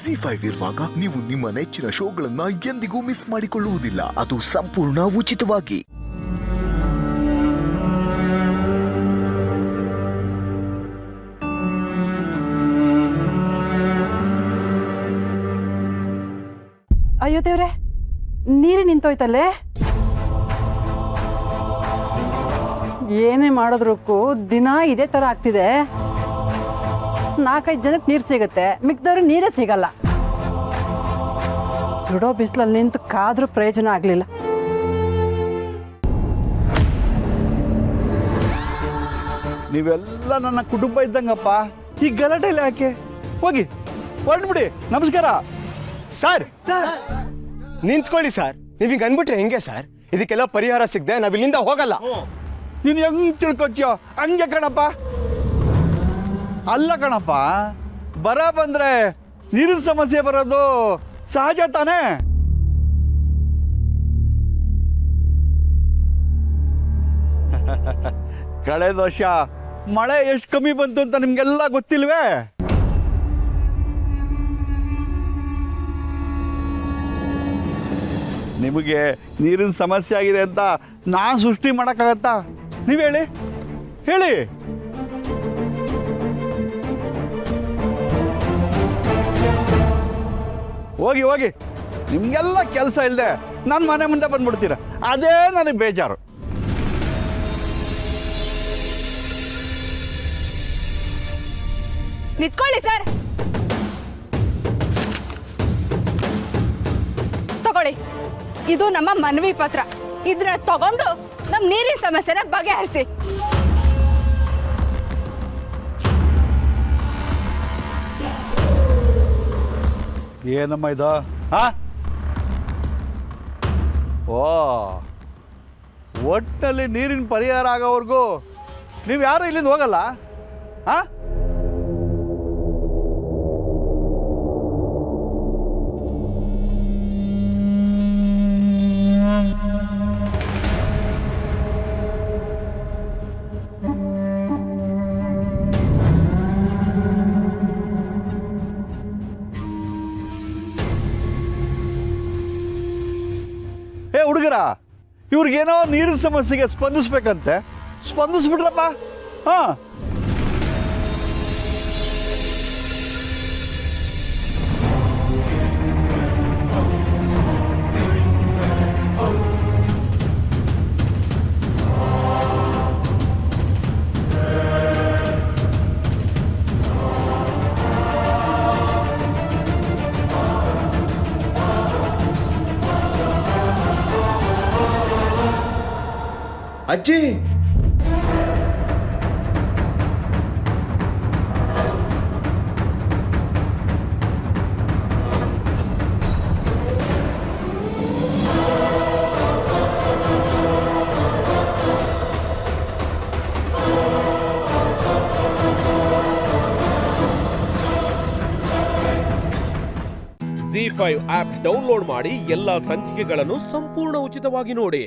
ಜಿ5 ಇರುವಾಗ ನೀವು ನಿಮ್ಮ ನೆಚ್ಚಿನ ಶೋಗಳನ್ನ ಎಂದಿಗೂ ಮಿಸ್ ಮಾಡಿಕೊಳ್ಳುವುದಿಲ್ಲ. ಅದು ಸಂಪೂರ್ಣ ಉಚಿತವಾಗಿ. ಅಯ್ಯೋ ದೇವ್ರೆ, ನೀರೇ ನಿಂತೋಯ್ತಲ್ಲೇ. ಏನೇ ಮಾಡೋದ್ರಕ್ಕೂ ದಿನ ಇದೇ ತರ ಆಗ್ತಿದೆ. 4-5 ಜನಕ್ಕೆ ನೀರು ಸಿಗುತ್ತೆ, ಮಿಕ್ದವ್ರಿಗೆ ನೀರೇ ಸಿಗಲ್ಲ. ಸುಡೋ ಬಿಸಿಲಲ್ಲಿ ನಿಂತು ಕಾದ್ರೂ ಪ್ರಯೋಜನ ಆಗ್ಲಿಲ್ಲ. ನೀವೆಲ್ಲ ನನ್ನ ಕುಟುಂಬ ಇದ್ದಂಗಪ್ಪ. ಈ ಗಲಾಟೆಯಲ್ಲಿ ಯಾಕೆ? ಹೋಗಿ ಹೊರಡ್ಬಿಡಿ. ನಮಸ್ಕಾರ ಸರ್. ನಿಂತ್ಕೊಳ್ಳಿ ಸರ್. ನೀವೀಗ ಅನ್ಬಿಟ್ರೆ ಹೆಂಗೆ ಸರ್? ಇದಕ್ಕೆಲ್ಲ ಪರಿಹಾರ ಸಿಗದೆ ನಾವ್ ಇಲ್ಲಿಂದ ಹೋಗಲ್ಲ. ನೀನು ಹೆಂಗ್ ತಿಳ್ಕೊತ್ಯೋ ಹಂಗೆ ಕಣಪ್ಪ. ಅಲ್ಲ ಕಣಪ್ಪ, ಬರ ಬಂದ್ರೆ ನೀರಿನ ಸಮಸ್ಯೆ ಬರೋದು ಸಹಜ ತಾನೇ. ಕಳೆದ ವರ್ಷ ಮಳೆ ಎಷ್ಟು ಕಮ್ಮಿ ಬಂತು ಅಂತ ನಿಮ್ಗೆಲ್ಲ ಗೊತ್ತಿಲ್ವೇ? ನಿಮಗೆ ನೀರಿನ ಸಮಸ್ಯೆ ಆಗಿದೆ ಅಂತ ನಾನು ಸೃಷ್ಟಿ ಮಾಡೋಕ್ಕಾಗತ್ತಾ? ನೀವು ಹೇಳಿ ಹೇಳಿ. ಹೋಗಿ ಹೋಗಿ, ನಿಮ್ಗೆಲ್ಲ ಕೆಲಸ ಇಲ್ಲದೆ ನನ್ನ ಮನೆ ಮುಂದೆ ಬಂದ್ಬಿಡ್ತೀರ. ಅದೇ ನನಗೆ ಬೇಜಾರು. ನಿಂತ್ಕೊಳ್ಳಿ ಸರ್. ತಗೊಳ್ಳಿ, ಇದು ನಮ್ಮ ಮನವಿ ಪತ್ರ. ಇದನ್ನ ತಗೊಂಡು ನಮ್ಮ ನೀರಿನ ಸಮಸ್ಯೆನ ಬಗೆಹರಿಸಿ. ಏನಮ್ಮ ಇದು? ಓ, ಒಟ್ಟಿನಲ್ಲಿ ನೀರಿನ ಪರಿಹಾರ ಆಗೋವರೆಗೂ ನೀವು ಯಾರು ಇಲ್ಲಿಂದ ಹೋಗಲ್ಲ? ಹಾ, ಹುಡುಗರ, ಇವ್ರಿಗೇನೋ ನೀರಿನ ಸಮಸ್ಯೆಗೆ ಸ್ಪಂದಿಸ್ಬೇಕಂತೆ. ಸ್ಪಂದಿಸ್ಬಿಟ್ರಪ್ಪ. ಹಾ, ಅಜ್ಜಿ. ಜಿ5 ಆಪ್ ಡೌನ್ಲೋಡ್ ಮಾಡಿ ಎಲ್ಲಾ ಸಂಚಿಕೆಗಳನ್ನು ಸಂಪೂರ್ಣ ಉಚಿತವಾಗಿ ನೋಡಿ.